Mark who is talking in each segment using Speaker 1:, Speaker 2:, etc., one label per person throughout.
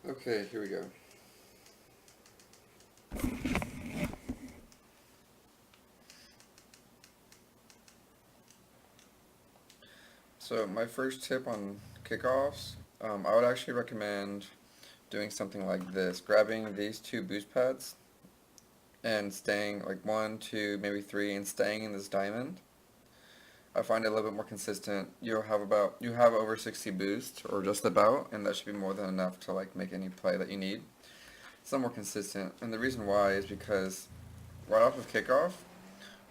Speaker 1: Okay, here we go. So my first tip on kickoffs, I would actually recommend doing something like this. Grabbing these two boost pads and staying like one, two, maybe three, and staying in this diamond. I find it a little bit more consistent. You have over 60 boost or just about, and that should be more than enough to like make any play that you need. It's a little more consistent, and the reason why is because right off of kickoff,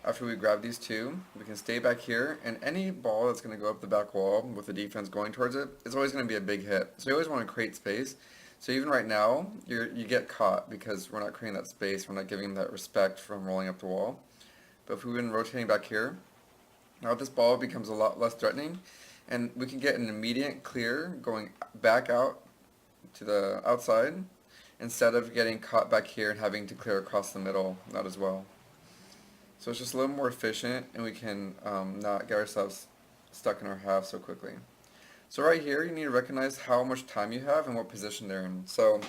Speaker 1: after we grab these two, we can stay back here, and any ball that's going to go up the back wall with the defense going towards it, it's always going to be a big hit. So you always want to create space. So even right now, you get caught because we're not creating that space, we're not giving them that respect from rolling up the wall. But if we've been rotating back here, now this ball becomes a lot less threatening, and we can get an immediate clear going back out to the outside, instead of getting caught back here and having to clear across the middle, not as well. So it's just a little more efficient, and we can not get ourselves stuck in our half so quickly. So right here, you need to recognize how much time you have and what position they're in. So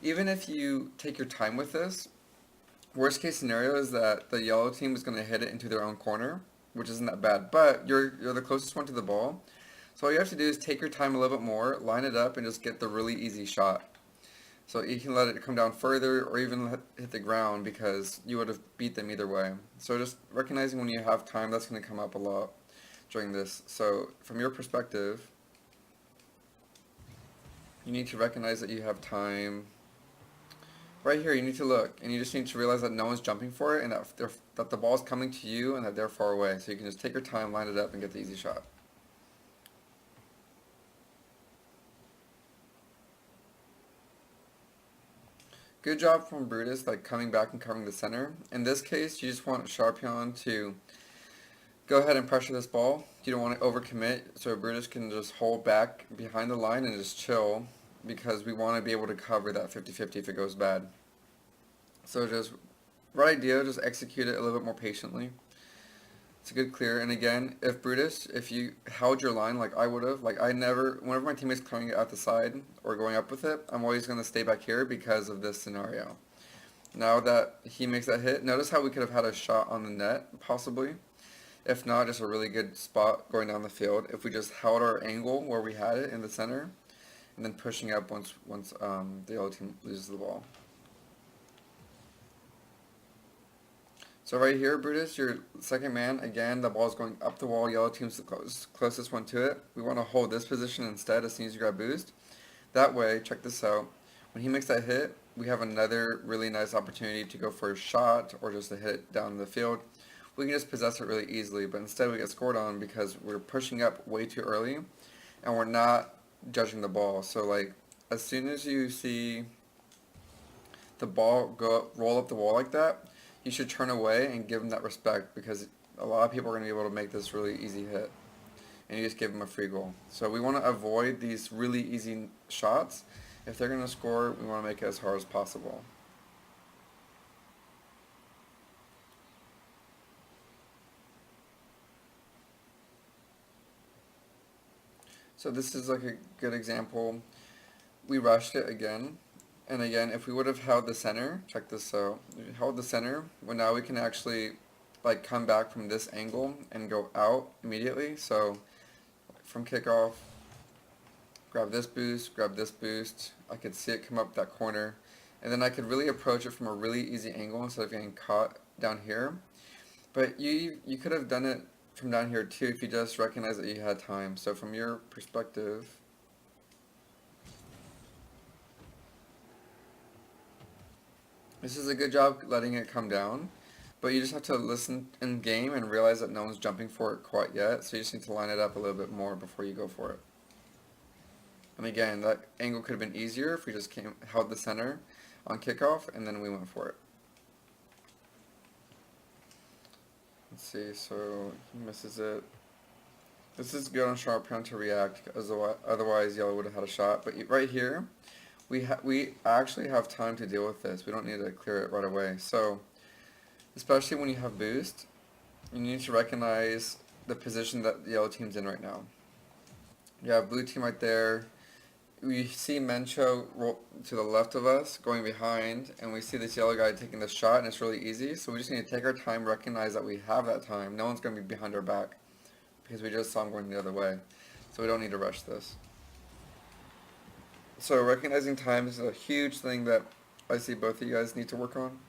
Speaker 1: even if you take your time with this, worst case scenario is that the yellow team is going to hit it into their own corner, which isn't that bad, but you're the closest one to the ball. So all you have to do is take your time a little bit more, line it up, and just get the really easy shot. So you can let it come down further or even hit the ground because you would have beat them either way. So just recognizing when you have time, that's going to come up a lot during this. So from your perspective, you need to recognize that you have time. Right here, you need to look, and you just need to realize that no one's jumping for it, and that the ball's coming to you, and that they're far away. So you can just take your time, line it up, and get the easy shot. Good job from Brutus, like coming back and covering the center. In this case, you just want Sharpion to go ahead and pressure this ball. You don't want to overcommit, so Brutus can just hold back behind the line and just chill, because we want to be able to cover that 50-50 if it goes bad. So just right idea, just execute it a little bit more patiently. It's a good clear. And again, if you held your line like I would have, like whenever my teammate's clearing it out the side or going up with it, I'm always going to stay back here because of this scenario. Now that he makes that hit, notice how we could have had a shot on the net, possibly. If not, just a really good spot going down the field. If we just held our angle where we had it in the center, and then pushing up once the other team loses the ball. So right here, Brutus, your second man, again, the ball's going up the wall, yellow team's the closest one to it. We want to hold this position instead as soon as you grab boost. That way, check this out, when he makes that hit, we have another really nice opportunity to go for a shot or just a hit down the field. We can just possess it really easily, but instead we get scored on because we're pushing up way too early and we're not judging the ball. So like, as soon as you see the ball roll up the wall like that, you should turn away and give them that respect, because a lot of people are going to be able to make this really easy hit, and you just give them a free goal. So we want to avoid these really easy shots. If they're going to score, we want to make it as hard as possible. So this is like a good example. We rushed it again. And again, if we would have held the center, check this out, we held the center, well now we can actually like come back from this angle and go out immediately. So from kickoff, grab this boost, I could see it come up that corner, and then I could really approach it from a really easy angle instead of getting caught down here. But you could have done it from down here too if you just recognize that you had time. So from your perspective, this is a good job letting it come down, but you just have to listen in game and realize that no one's jumping for it quite yet, so you just need to line it up a little bit more before you go for it. And again, that angle could have been easier if we just held the center on kickoff and then we went for it. Let's see, so he misses it. This is good on sharp round to react, otherwise yellow would have had a shot, but right here, we actually have time to deal with this. We don't need to clear it right away. So, especially when you have boost, you need to recognize the position that the yellow team's in right now. You have blue team right there. we see Mencho roll to the left of us, going behind, and we see this yellow guy taking the shot, and it's really easy. So we just need to take our time, recognize that we have that time. No one's going to be behind our back because we just saw him going the other way. So we don't need to rush this. So recognizing time is a huge thing that I see both of you guys need to work on.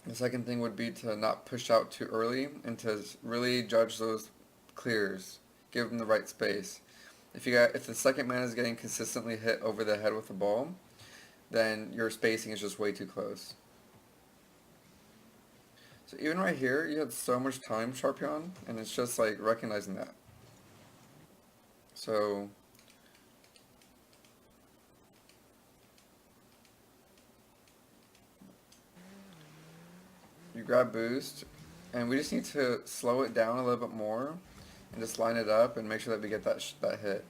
Speaker 1: The second thing would be to not push out too early and to really judge those clears. Give them the right space. If the second man is getting consistently hit over the head with the ball, then your spacing is just way too close. So even right here, you had so much time, Sharpion, and it's just like recognizing that. So you grab boost, and we just need to slow it down a little bit more and just line it up and make sure that we get that hit.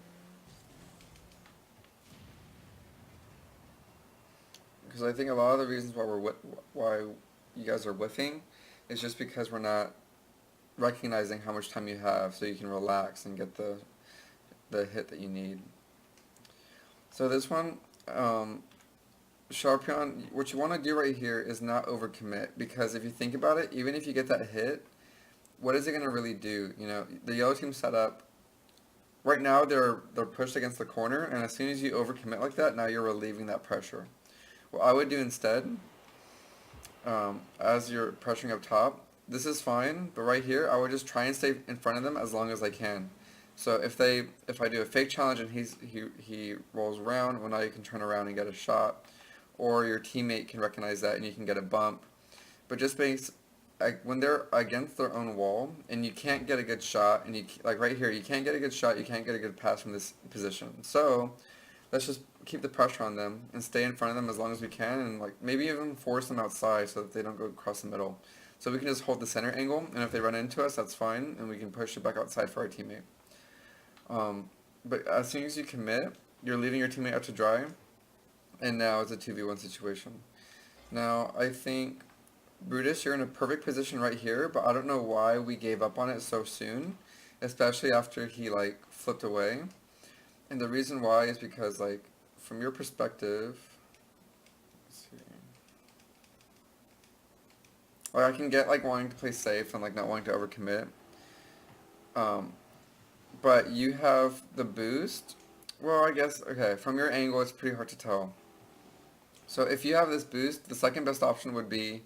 Speaker 1: Because I think a lot of the reasons why you guys are whiffing is just because we're not recognizing how much time you have, so you can relax and get the hit that you need. So this one, Sharpion, what you want to do right here is not overcommit, because if you think about it, even if you get that hit, what is it going to really do? You know, the yellow team set up. Right now they're pushed against the corner, and as soon as you overcommit like that, now you're relieving that pressure. What I would do instead, as you're pressuring up top, this is fine, but right here I would just try and stay in front of them as long as I can. So if I do a fake challenge and he rolls around, well now you can turn around and get a shot, or your teammate can recognize that and you can get a bump. But just when they're against their own wall and you can't get a good shot, and like right here, you can't get a good shot, you can't get a good pass from this position. So let's just keep the pressure on them and stay in front of them as long as we can, and like maybe even force them outside so that they don't go across the middle. So we can just hold the center angle, and if they run into us, that's fine, and we can push it back outside for our teammate. But as soon as you commit, you're leaving your teammate out to dry, and now it's a 2v1 situation. Now, I think, Brutus, you're in a perfect position right here, but I don't know why we gave up on it so soon, especially after he, like, flipped away. And the reason why is because, like, from your perspective, let's see. Like, I can get, like, wanting to play safe and, like, not wanting to overcommit. But you have the boost. Well, I guess, okay, from your angle, it's pretty hard to tell. So if you have this boost, the second best option would be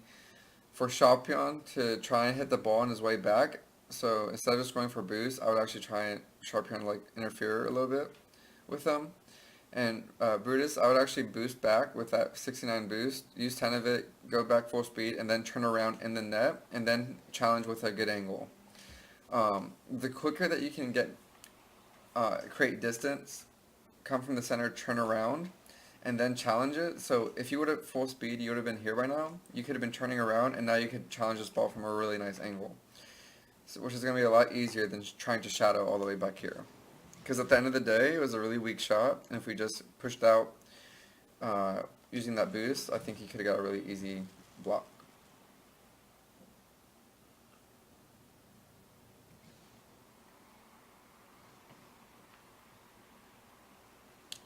Speaker 1: for Sharpion to try and hit the ball on his way back. So instead of just going for boost, I would actually try and Sharpion like interfere a little bit with them. And Brutus, I would actually boost back with that 69 boost, use 10 of it, go back full speed, and then turn around in the net, and then challenge with a good angle. The quicker that you can create distance, come from the center, turn around, and then challenge it. So if you would have full speed, you would have been here by now. You could have been turning around, and now you could challenge this ball from a really nice angle, which is going to be a lot easier than trying to shadow all the way back here. Because at the end of the day, it was a really weak shot, and if we just pushed out using that boost, I think he could have got a really easy block.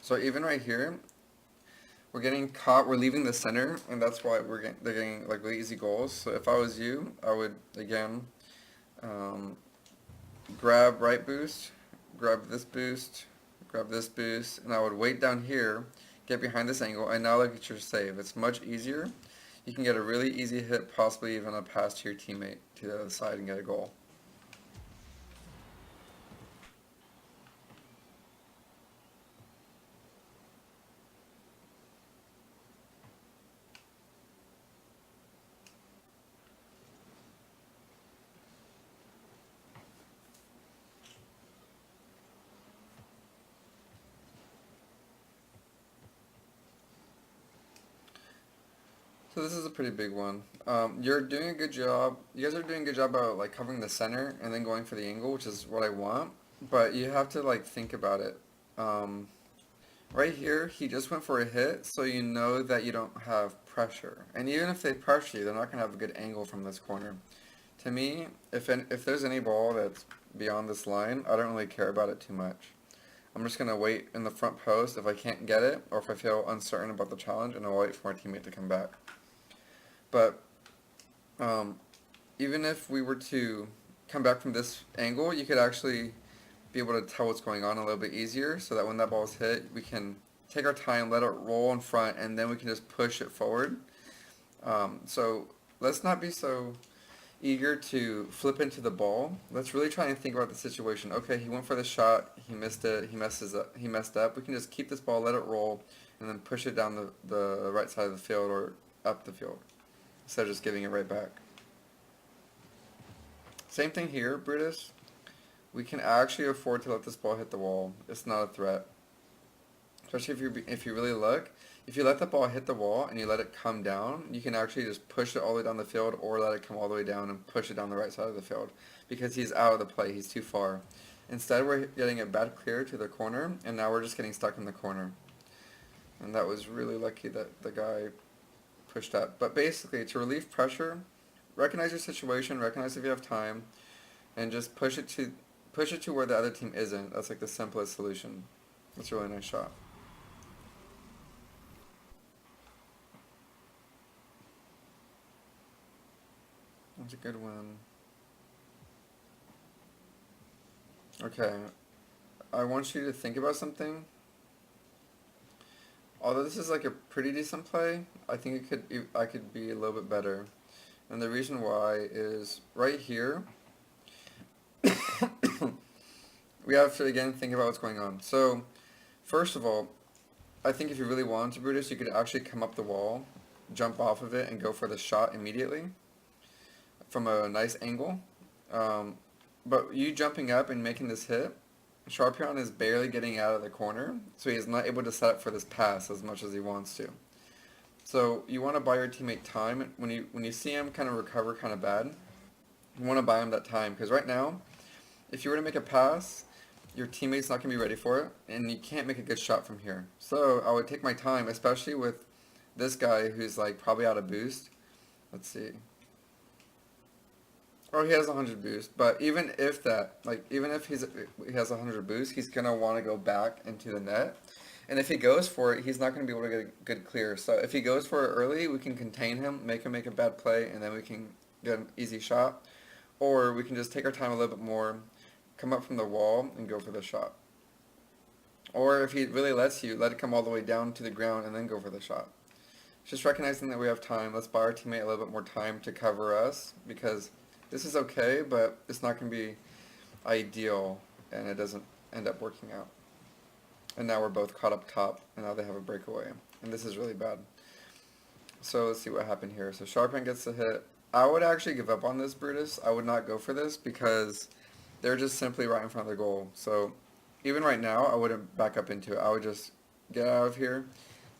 Speaker 1: So even right here, we're getting caught, we're leaving the center, and that's why they're getting like really easy goals. So if I was you, I would, again, grab right boost, grab this boost, and I would wait down here, get behind this angle, and now look at your save. It's much easier. You can get a really easy hit, possibly even a pass to your teammate to the other side and get a goal. So this is a pretty big one. You're doing a good job. You guys are doing a good job about like covering the center and then going for the angle, which is what I want. But you have to like think about it. Um, right here, he just went for a hit, so you know that you don't have pressure. And even if they pressure you, they're not gonna have a good angle from this corner. To me, if there's any ball that's beyond this line, I don't really care about it too much. I'm just going to wait in the front post if I can't get it, or if I feel uncertain about the challenge, and I'll wait for my teammate to come back. But um, even if we were to come back from this angle, you could actually be able to tell what's going on a little bit easier, so that when that ball is hit, we can take our time, let it roll in front, and then we can just push it forward. So let's not be so eager to flip into the ball. Let's really try and think about the situation. Okay, he went for the shot, he missed it, he messed up. We can just keep this ball, let it roll, and then push it down the right side of the field or up the field, instead of just giving it right back. Same thing here, Brutus. We can actually afford to let this ball hit the wall. It's not a threat. Especially if you really look, if you let the ball hit the wall and you let it come down, you can actually just push it all the way down the field, or let it come all the way down and push it down the right side of the field, because he's out of the play, he's too far. Instead, we're getting a bad clear to the corner, and now we're just getting stuck in the corner. And that was really lucky that the guy pushed up. But basically, to relieve pressure, recognize your situation, recognize if you have time, and just push it to where the other team isn't. That's like the simplest solution. That's a really nice shot. That's a good one. Okay, I want you to think about something. Although this is like a pretty decent play, I think I could be a little bit better. And the reason why is right here, we have to again think about what's going on. So, first of all, I think if you really wanted to, Brutus, you could actually come up the wall, jump off of it, and go for the shot immediately from a nice angle. Um, but you jumping up and making this hit, Sharpion is barely getting out of the corner, so he is not able to set up for this pass as much as he wants to. So you want to buy your teammate time when you see him kind of recover kind of bad. You want to buy him that time, because right now, if you were to make a pass, your teammate's not going to be ready for it, and you can't make a good shot from here. So I would take my time, especially with this guy who's like probably out of boost. Let's see. Oh, he has 100 boost, but even if that, like, even if he has 100 boost, he's gonna want to go back into the net, and if he goes for it, he's not gonna be able to get a good clear. So if he goes for it early, we can contain him, make him make a bad play, and then we can get an easy shot, or we can just take our time a little bit more, come up from the wall, and go for the shot. Or if he really lets you, let it come all the way down to the ground, and then go for the shot. Just recognizing that we have time. Let's buy our teammate a little bit more time to cover us, because this is okay, but it's not going to be ideal, and it doesn't end up working out. And now we're both caught up top, and now they have a breakaway, and this is really bad. So let's see what happened here. So Sharpen gets the hit. I would actually give up on this, Brutus. I would not go for this, because they're just simply right in front of the goal. So even right now, I wouldn't back up into it. I would just get out of here,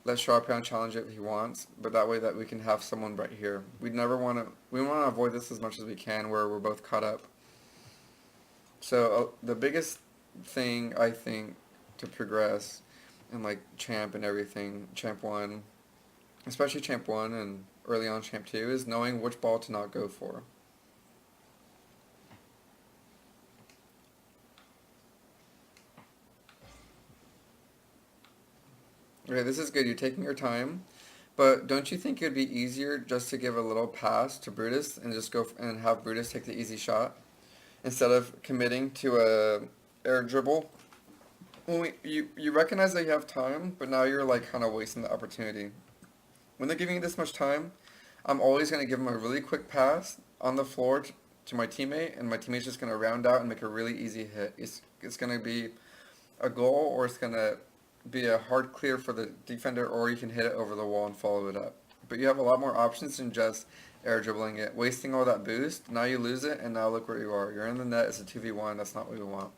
Speaker 1: let Sharpound challenge it if he wants, but that way that we can have someone right here. We want to avoid this as much as we can, where we're both caught up. So the biggest thing, I think, to progress in like Champ and everything, Champ 1, especially Champ 1 and early on Champ 2, is knowing which ball to not go for. Okay, this is good. You're taking your time, but don't you think it'd be easier just to give a little pass to Brutus and just go and have Brutus take the easy shot instead of committing to a air dribble? When you recognize that you have time, but now you're like kind of wasting the opportunity. When they're giving you this much time, I'm always going to give them a really quick pass on the floor to my teammate, and my teammate's just going to round out and make a really easy hit. It's going to be a goal, or it's going to be a hard clear for the defender, or you can hit it over the wall and follow it up. But you have a lot more options than just air dribbling it, wasting all that boost. Now you lose it, and now look where you are. You're in the net. It's a 2v1. That's not what we want.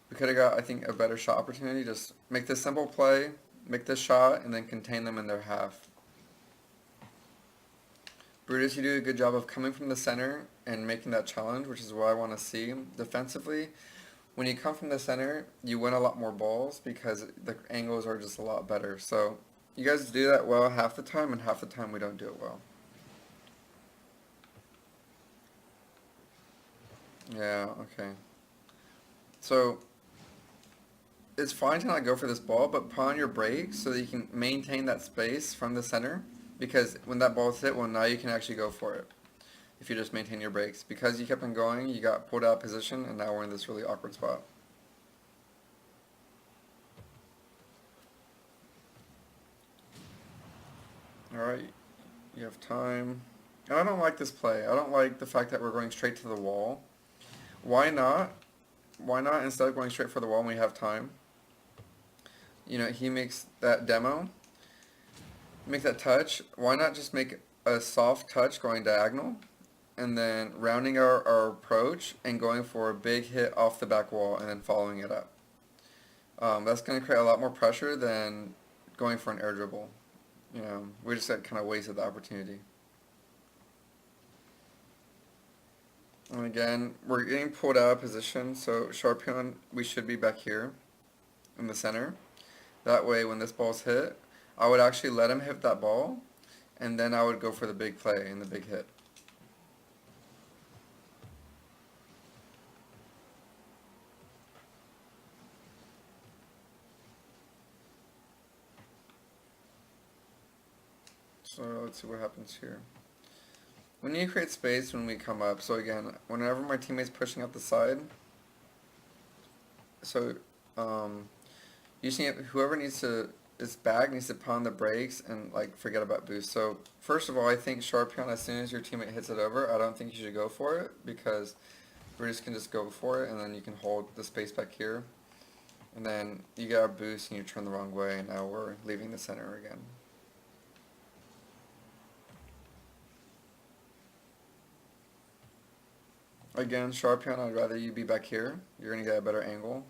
Speaker 1: We could have got, I think, a better shot opportunity. Just make this simple play, make this shot, and then contain them in their half. Brutus, you do a good job of coming from the center and making that challenge, which is what I want to see. Defensively, when you come from the center, you win a lot more balls because the angles are just a lot better. So you guys do that well half the time, and half the time we don't do it well. Yeah, okay. So it's fine to not go for this ball, but put on your brakes so that you can maintain that space from the center. Because when that ball's hit, well, now you can actually go for it. If you just maintain your brakes. Because you kept on going, you got pulled out of position, and now we're in this really awkward spot. Alright, you have time. And I don't like this play. I don't like the fact that we're going straight to the wall. Why not? Why not, instead of going straight for the wall when we have time? You know, he makes that demo, make that touch. Why not just make a soft touch going diagonal, and then rounding our approach and going for a big hit off the back wall and then following it up. That's going to create a lot more pressure than going for an air dribble. You know, we just kind of wasted the opportunity. And again, we're getting pulled out of position, so sharp peon, we should be back here in the center. That way, when this ball's hit, I would actually let him hit that ball, and then I would go for the big play and the big hit. So let's see what happens here. We need to create space when we come up. So again, whenever my teammate's pushing up the side, so you see whoever needs to is back needs to pound the brakes and like forget about boost. So first of all, I think sharp peon, as soon as your teammate hits it over, I don't think you should go for it because Brutus can just go for it and then you can hold the space back here. And then you got a boost and you turn the wrong way and now we're leaving the center again. Again, sharp peon, I'd rather you be back here. You're going to get a better angle.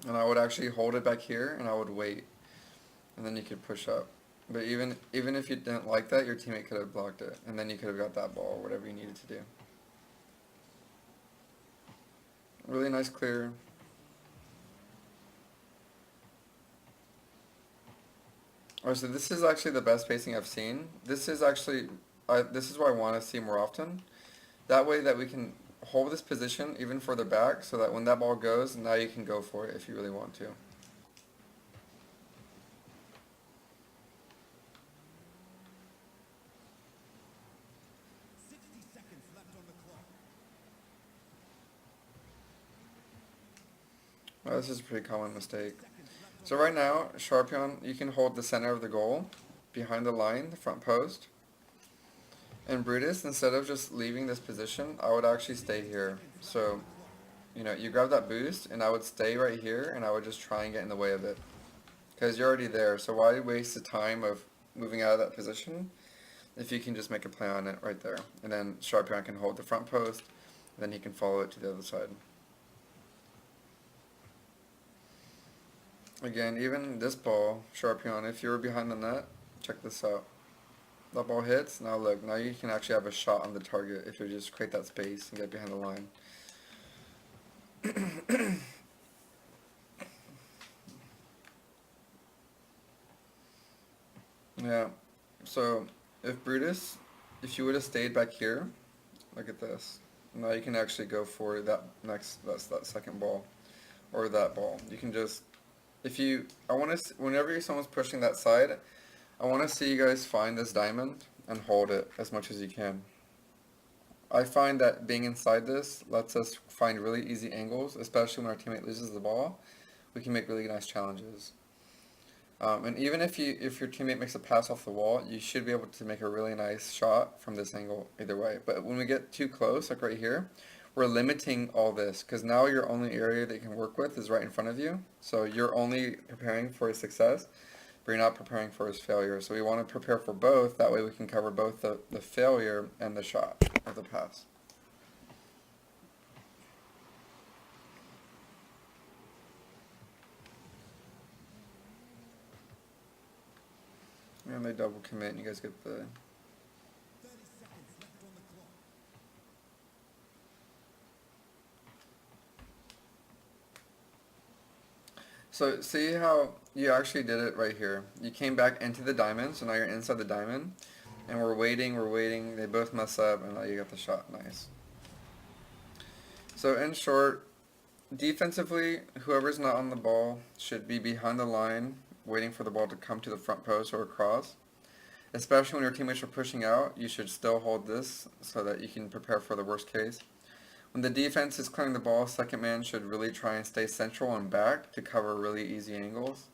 Speaker 1: And I would actually hold it back here and I would wait. And then you could push up. But even if you didn't like that, your teammate could have blocked it. And then you could have got that ball or whatever you needed to do. Really nice clear. Oh, so this is actually the best spacing I've seen. This is actually, this is what I want to see more often. That way that we can hold this position even further back so that when that ball goes, now you can go for it if you really want to. Well, this is a pretty common mistake. So right now, sharp peon, you can hold the center of the goal behind the line, the front post. And Brutus, instead of just leaving this position, I would actually stay here. So, you know, you grab that boost, and I would stay right here, and I would just try and get in the way of it. Because you're already there, so why waste the time of moving out of that position if you can just make a play on it right there. And then sharp peon can hold the front post, and then he can follow it to the other side. Again, even this ball, sharp peon, if you were behind the net, check this out. That ball hits, now look, now you can actually have a shot on the target if you just create that space and get behind the line. Yeah, so if Brutus, if you would have stayed back here, look at this. Now you can actually go for that that second ball, or that ball. You can just, I want to, whenever someone's pushing that side, I want to see you guys find this diamond and hold it as much as you can. I find that being inside this lets us find really easy angles, especially when our teammate loses the ball. We can make really nice challenges. And even if your teammate makes a pass off the wall, you should be able to make a really nice shot from this angle either way. But when we get too close, like right here, we're limiting all this because now your only area that you can work with is right in front of you. So you're only preparing for his success, but you're not preparing for his failure. So we want to prepare for both. That way we can cover both the failure and the shot of the pass. And they double commit and you guys get the... So see how you actually did it right here. You came back into the diamond, so now you're inside the diamond. And we're waiting, they both mess up, and now you got the shot. Nice. So in short, defensively, whoever's not on the ball should be behind the line, waiting for the ball to come to the front post or across. Especially when your teammates are pushing out, you should still hold this so that you can prepare for the worst case. When the defense is clearing the ball, second man should really try and stay central and back to cover really easy angles.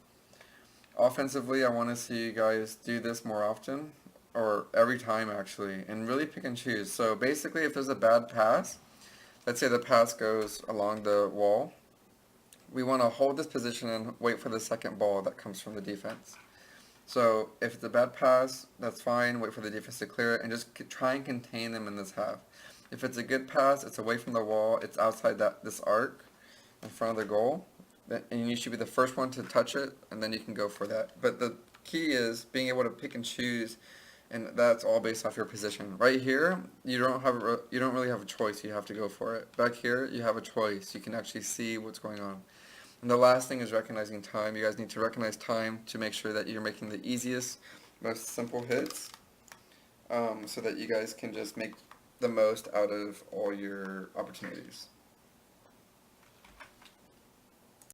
Speaker 1: Offensively, I want to see you guys do this more often, or every time actually, and really pick and choose. So basically, if there's a bad pass, let's say the pass goes along the wall, we want to hold this position and wait for the second ball that comes from the defense. So if it's a bad pass, that's fine. Wait for the defense to clear it and just try and contain them in this half. If it's a good pass, it's away from the wall, it's outside this arc in front of the goal, and you should be the first one to touch it, and then you can go for that. But the key is being able to pick and choose, and that's all based off your position. Right here, you don't really have a choice. You have to go for it. Back here, you have a choice. You can actually see what's going on. And the last thing is recognizing time. You guys need to recognize time to make sure that you're making the easiest, most simple hits, so that you guys can just make the most out of all your opportunities.